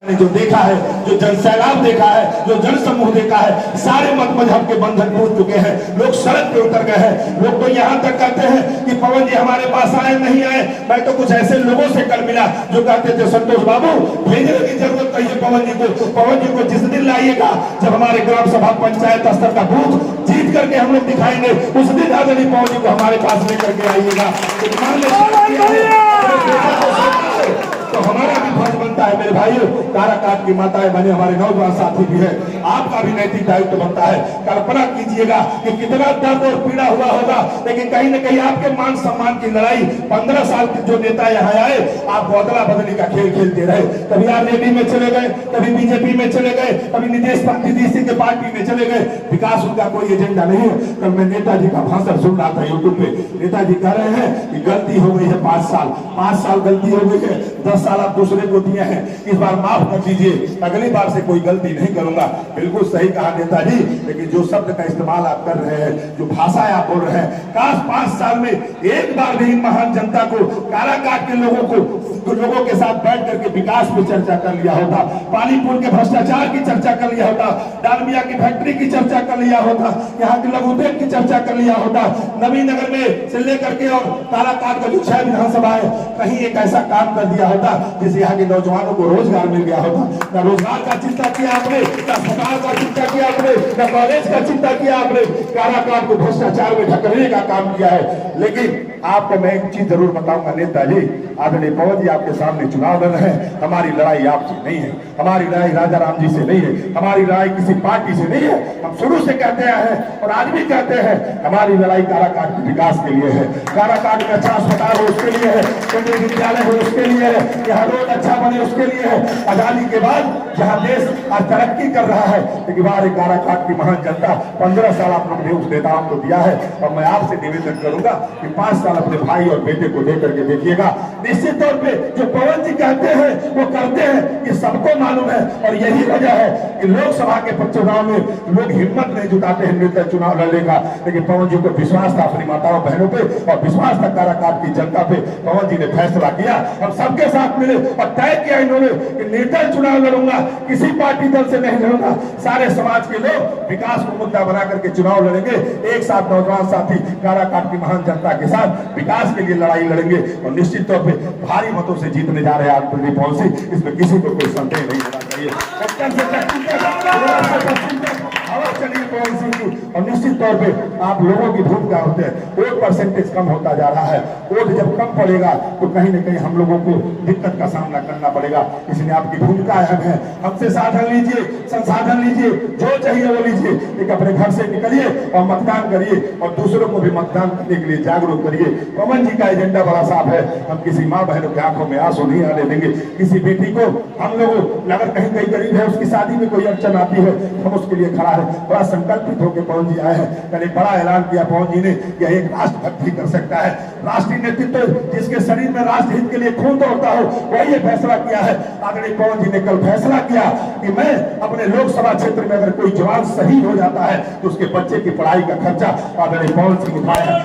ने जो देखा है, जो जनसैलाब देखा है, जो जन समूह देखा है, सारे मत मजहब के बंधन टूट चुके हैं। लोग सड़क पे उतर गए हैं। लोग तो यहाँ तक कहते हैं कि पवन जी हमारे पास आए नहीं आए। मैं तो कुछ ऐसे लोगों से कल मिला जो कहते थे संतोष बाबू भेजने की जरूरत नहीं है पवन जी को जिस दिन लाइएगा जब हमारे ग्राम सभा पंचायत स्तर का बूथ जीत करके हम लोग दिखाएंगे, उस दिन आदरणीय पवन जी को हमारे पास लेकर के आइएगा। तो हमारा भी फर्ज बनता है मेरे भाइयों, काराकाट की माताएं बने हमारे नौजवान साथी भी है, आपका भी नैतिक दायित्व बनता है। कल्पना कीजिएगा कि कितना दर्द और पीड़ा हुआ होगा, लेकिन कहीं न कहीं आपके मान सम्मान की लड़ाई 15 साल के जो नेता यहाँ आए आप अदला बदली का खेल खेलते रहे। कभी आरजेडी में चले गए, कभी बीजेपी में चले गए, कभी नीतीश के पार्टी में चले गए। विकास उनका कोई एजेंडा नहीं है। कल मैं नेताजी का भाषण सुन रहा था यूट्यूब पे, नेताजी कह रहे हैं कि गलती हो गई है 5 साल गलती हो गई है, 10 साल आप दूसरे को दिए हैं, इस बार माफ कर दीजिए, अगली बार से कोई गलती नहीं करूंगा। बिल्कुल सही कहा नेताजी, लेकिन जो शब्द का इस्तेमाल आप कर रहे हैं, जो भाषा आप बोल रहे हैं, काश 5 साल में एक बार भी महान जनता को, काराकाट के लोगों के साथ बैठ करके विकास पे चर्चा कर लिया होता, पानी पुल के भ्रष्टाचार की चर्चा कर लिया होता, डालमिया की फैक्ट्री की चर्चा कर लिया होता, यहाँ के लघु उद्योग की चर्चा कर लिया होता, नवीनगर में से लेकर के और काराकाट का जो 6 विधानसभा है, कहीं एक ऐसा काम कर दिया होता जिससे यहाँ के नौजवानों को रोजगार मिल गया होता। न रोजगार का चिंता किया आपने, न अस्पताल का चिंता किया आपने, न कॉलेज का चिंता किया आपने, काराकाट को भ्रष्टाचार में ढकने का काम किया है। लेकिन आपको मैं एक चीज जरूर बताऊंगा नेताजी, आदरणीय पवन जी आपके सामने चुनाव लड़ रहे हैं। हमारी लड़ाई आपसे नहीं है, हमारी लड़ाई राजा राम जी से नहीं है, हमारी लड़ाई किसी पार्टी से नहीं है। हम शुरू से कहते आए हैं और आज भी कहते हैं, हमारी लड़ाई काराकाट के विकास के लिए है। काराकाट में अच्छा अस्पताल हो उसके लिए है, केंद्रीय विद्यालय हो उसके लिए है, यहाँ रोड अच्छा बने उसके लिए है। आजादी के बाद जहाँ देश आज तरक्की कर रहा है, लेकिन हमारे काराकाट की महान जनता 15 साल आप लोग ने उस नेताओं को दिया है। और मैं आपसे निवेदन करूंगा कि 5 साल अपने भाई और बेटे को दे करके देखिएगा। निश्चित तौर पे जो पवन जी कहते हैं वो करते हैं, ये सबको मालूम है। और यही वजह है कि लोकसभा के चुनाव में लोग हिम्मत नहीं जुटाते हैं निर्दलीय चुनाव लड़ने का, लेकिन पवन जी को विश्वास था अपनी माताओं बहनों पे और विश्वास था काराकाट की जनता पे। पवन जी ने फैसला किया, हम सबके साथ मिले और तय किया इन्होंने कि निर्दलीय चुनाव लड़ूंगा, किसी पार्टी दल से नहीं लड़ूंगा। सारे समाज के लोग विकास को मुद्दा बना करके चुनाव लड़ेंगे, एक साथ नौजवान साथी काराकाट की महान जनता के साथ विकास के लिए लड़ाई लड़ेंगे और निश्चित तौर पे भारी मतों से जीतने जा रहे हैं आदरणीय पवन सिंह। इसमें किसी को कोई संदेह नहीं होना चाहिए। और निश्चित तौर पे आप लोगों की भूमिका होते हैं, वोट परसेंटेज कम होता जा रहा है। वोट जब कम पड़ेगा तो कहीं न कहीं हम लोगों को दिक्कत का सामना करना पड़ेगा, इसलिए आपकी भूमिका अहम है। हमसे साधन लीजिए, संसाधन लीजिए, जो चाहिए वो लीजिए, लेकिन अपने घर से निकलिए और मतदान करिए और दूसरों को भी मतदान करने के लिए जागरूक करिए। पवन जी का एजेंडा बड़ा साफ है, हम किसी माँ बहनों की आंखों में आंसू नहीं आने देंगे। किसी बेटी को हम लोग अगर कहीं गरीब है, उसकी शादी में कोई अड़चन आती है, हम उसके लिए खड़ा है। बड़ा संकल्पित होकर पवन जी आए हैं। कल एक बड़ा ऐलान किया पवन जी ने, यह एक राष्ट्रभक्ति कर सकता है। राष्ट्रीय नेतृत्व जिसके शरीर में राष्ट्र हित के लिए खून दौड़ता हो, वही ये फैसला किया है। आदरणीय पवन जी ने कल फैसला किया कि मैं अपने लोकसभा क्षेत्र में अगर कोई जवान शहीद हो जाता है तो उसके बच्चे की पढ़ाई का खर्चा आदरणीय पवन सिंह उठाया है।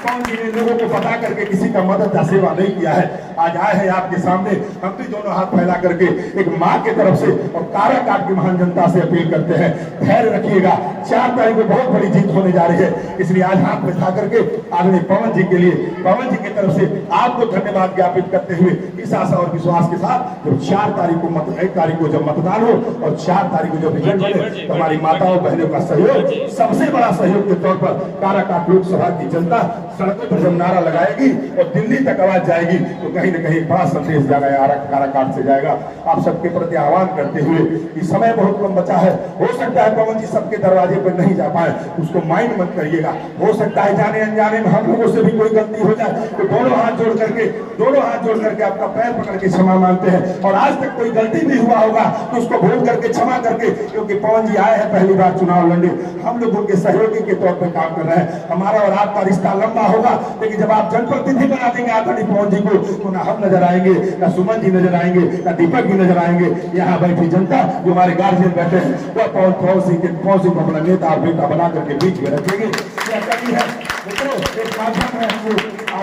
पवन जी ने लोगों को बता करके किसी का मदद या सेवा नहीं किया है। आज आए हैं आपके सामने, हम भी दोनों हाथ फैला करके एक माँ के तरफ से और काराकाट की महान जनता से अपील करते हैं, धैर्य रखिएगा। 4 तारीख को बहुत बड़ी जीत होने जा रही है, इसलिए आज हाथ बैठा करके आदरणीय पवन जी के लिए, पवन जी की तरफ से आपको धन्यवाद ज्ञापित करते हुए इस आशा और विश्वास के साथ जब 4 तारीख को 1 तारीख को जब मतदान हो और 4 तारीख को जब रिजल्ट बने तो हमारी माताओं बहनों का सहयोग, सबसे बड़ा सहयोग के तौर पर काराकाट लोकसभा की जनता सड़कों पर जब नारा लगाएगी और दिल्ली तक आवाज जाएगी तो कहीं न कहीं बड़ा संदेश जाएगा, काराकाट से जाएगा। आप सबके प्रति आह्वान करते हुए कि समय बहुत कम बचा है, हो सकता है पवन जी सबके दरवाजे पर नहीं जा पाए, उसको माइंड मत करिएगा। हो सकता है जाने अनजाने में हम लोगों से भी कोई गलती हो जाए तो दोनों हाथ जोड़ करके आपका पैर पकड़ के क्षमा मांगते हैं। और आज तक कोई गलती भी हुआ होगा तो उसको भूल करके क्षमा करके, क्योंकि पवन जी आए हैं पहली बार चुनाव लड़ने, हम लोग उनके सहयोगी के तौर पर काम कर रहे हैं। हमारा और आपका रिश्ता लंबा होगा, लेकिन जब आप जनप्रतिनिधि बना देंगे आदरणीय पवन जी को तो ना हम नजर आएंगे, ना सुमन जी नजर आएंगे, ना दीपक जी नजर आएंगे। यहाँ बैठी जनता जो हमारे गार्जियन बैठे हैं वह पवन सिंह को अपना नेता और बेटा बना करके बीच में रखेंगे। मित्रों, एक माध्यम है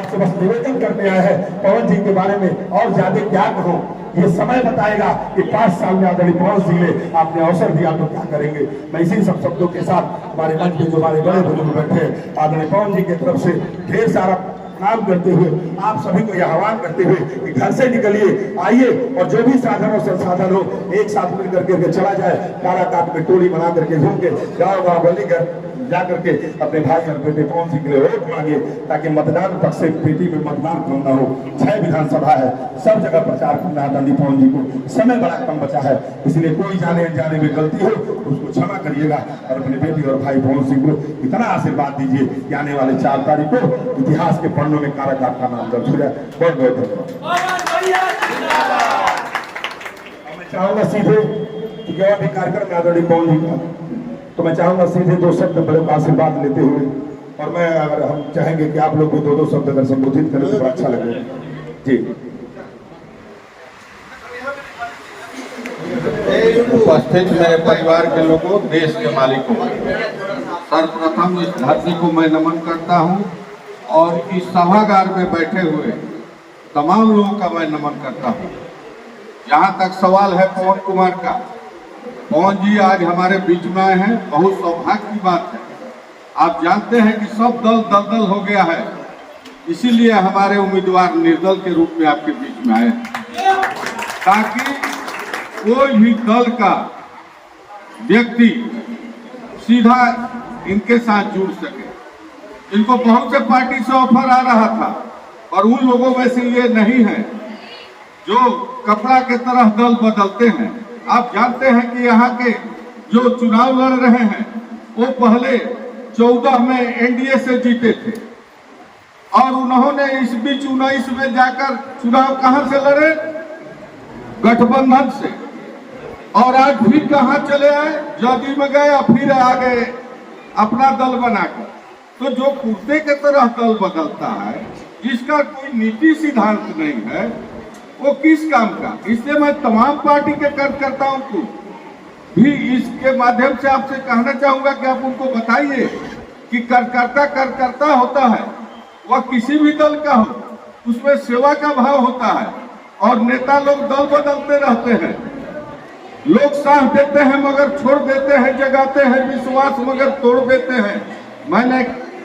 आपसे बस निवेदन करने आए हैं पवन जी के बारे में और ज्यादा क्या कहूं, ये समय बताएगा कि 5 साल में आदरणीय पवन सिंह ने आपने अवसर दिया तो क्या करेंगे। मैं इसी सब शब्दों के साथ हमारे मंच में जो हमारे बड़े बुजुर्ग बैठे हैं आदरणीय पवन जी की तरफ से ढेर सारा प्रणाम करते हुए आप सभी को यह आह्वान करते हुए कि घर से निकलिए, आइए और जो भी साधन हो संसाधन हो एक साथ मिल करके चला जाए, काराकाट में टोली बना करके घूम के गाँव गाँव गली जा करके अपने भाई और बेटे पवन सिंह के लिए वोट मांगे ताकि मतदान पक्ष से पेटी में मतदान करना हो। 6 विधानसभा है, सब जगह प्रचार करना है आदरणीय पवन जी को, समय बड़ा कम बचा है, इसलिए कोई जाने अनजाने में गलती हो तो उसको क्षमा करिएगा और अपने बेटी और भाई पवन सिंह को इतना आशीर्वाद दीजिए कि आने वाले 4 तारीख को इतिहास के पन्नों में काराकाट का नाम दर्ज हो जाए। बहुत बहुत धन्यवाद। मैं चाहूंगा सीधे भी कार्यक्रम में आदरणीय पवन जी का, तो मैं चाहूंगा सीधे 2 शब्द बड़े का आशीर्वाद लेते हुए, और मैं अगर हम चाहेंगे कि आप लोग भी 2-2 शब्द अगर संबोधित करें तो बड़ा अच्छा लगेगा जी। उपस्थित मेरे परिवार के लोगों, देश के मालिकों, सर्वप्रथम इस धरती को मैं नमन करता हूं और इस सभागार में बैठे हुए तमाम लोगों का मैं नमन करता हूं। जहां तक सवाल है पवन कुमार का, पवन जी आज हमारे बीच में आए हैं, बहुत सौभाग्य की बात है। आप जानते हैं कि सब दल दलदल हो गया है, इसीलिए हमारे उम्मीदवार निर्दल के रूप में आपके बीच में आए हैं ताकि कोई भी दल का व्यक्ति सीधा इनके साथ जुड़ सके। इनको बहुत से पार्टी से ऑफर आ रहा था और उन लोगों में से ये नहीं है जो कपड़ा के तरह दल बदलते हैं। आप जानते हैं कि यहाँ के जो चुनाव लड़ रहे हैं वो पहले 14 में एनडीए से जीते थे और उन्होंने इस बीच 19 में जाकर चुनाव कहां से लड़े, गठबंधन से, और आज फिर कहां चले आए, जदयू में गए, फिर आ गए अपना दल बनाकर। तो जो कुत्ते के तरह दल बदलता है, जिसका कोई नीति सिद्धांत नहीं है, वो किस काम का। इसलिए मैं तमाम पार्टी के कार्यकर्ताओं को भी इसके माध्यम से आपसे कहना चाहूंगा कि आप उनको बताइए कि कार्यकर्ता होता है, वह किसी भी दल का हो, उसमें सेवा का भाव होता है और नेता लोग दल बदलते रहते हैं। लोग साथ देते हैं मगर छोड़ देते हैं, जगाते हैं विश्वास मगर तोड़ देते हैं। मैंने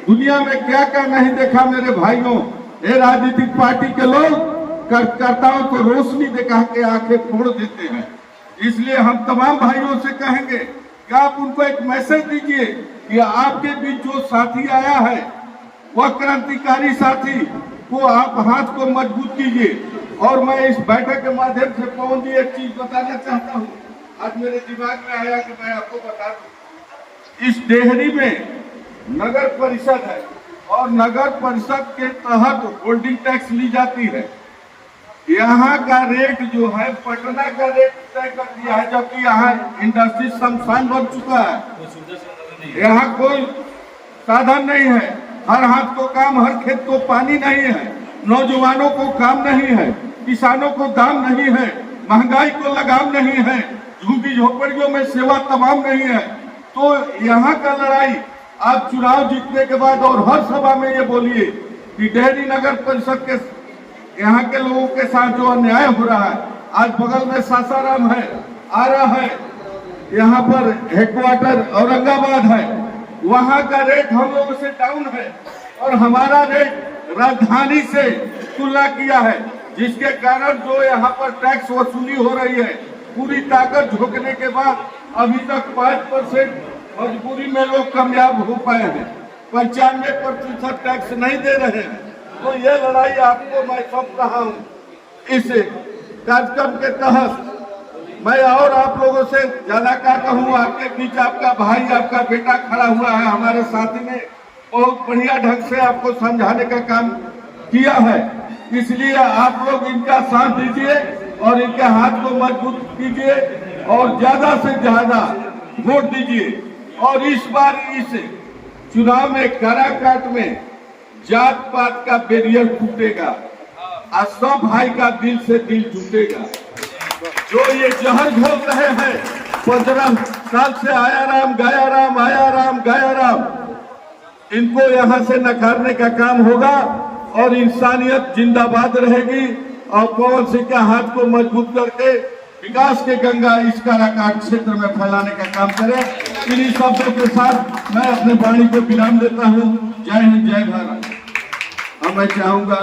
दुनिया में क्या क्या नहीं देखा मेरे भाइयों। ये राजनीतिक पार्टी के लोग कार्यकर्ताओं को रोशनी दिखा के आंखें फोड़ देते हैं। इसलिए हम तमाम भाइयों से कहेंगे कि आप उनको एक मैसेज दीजिए कि आपके बीच जो साथी आया है वह क्रांतिकारी साथी को आप हाथ को मजबूत कीजिए। और मैं इस बैठक के माध्यम से पवन जी एक चीज बताना चाहता हूँ, आज मेरे दिमाग में आया कि मैं आपको बता दूं। इस डेहरी में नगर परिषद है और नगर परिषद के तहत होल्डिंग टैक्स ली जाती है। यहाँ का रेट जो है पटना का रेट तय कर दिया है, जबकि यहाँ इंडस्ट्री शमशान बन चुका है। यहाँ कोई साधन नहीं है, हर हाथ को काम, हर खेत को पानी नहीं है, नौजवानों को काम नहीं है, किसानों को दाम नहीं है, महंगाई को लगाम नहीं है, झुग्गी झोपड़ियों में सेवा तमाम नहीं है। तो यहाँ का लड़ाई आप चुनाव जीतने के बाद और हर सभा में ये बोलिए कि डेहरी नगर परिषद के यहाँ के लोगों के साथ जो अन्याय हो रहा है। आज बगल में सासाराम है, आरा है, यहाँ पर हेडक्वार्टर औरंगाबाद है, वहाँ का रेट हम लोगों से डाउन है और हमारा रेट राजधानी से तुलना किया है, जिसके कारण जो यहाँ पर टैक्स वसूली हो रही है, पूरी ताकत झोंकने के बाद अभी तक 5% मजबूरी में लोग कामयाब हो पाए हैं, 95% टैक्स नहीं दे रहे हैं। तो ये लड़ाई आपको मैं सौंप रहा हूँ। इस कार्यक्रम के तहत मैं और आप लोगों से ज्यादा क्या कहूँ, आपके बीच आपका भाई, आपका बेटा खड़ा हुआ है, हमारे साथी ने बहुत बढ़िया ढंग से आपको समझाने का काम किया है। इसलिए आप लोग इनका साथ दीजिए और इनके हाथ को मजबूत कीजिए और ज्यादा से ज्यादा वोट दीजिए। और इस बार इस चुनाव में काराकाट में जात पात का बैरियर टूटेगा और सब भाई का दिल से दिल टूटेगा। जो ये जहर घोल रहे हैं 15 साल से, आया राम गया राम, आया राम गया राम, इनको यहाँ से नकारने का काम होगा और इंसानियत जिंदाबाद रहेगी। और पवन सिंह के हाथ को मजबूत करके विकास के गंगा इस काराकाट क्षेत्र में फैलाने का काम करें। इन्हीं शब्दों के साथ मैं अपने वाणी को विराम देता हूँ। जय हिंद, जय भारत। अब मैं चाहूंगा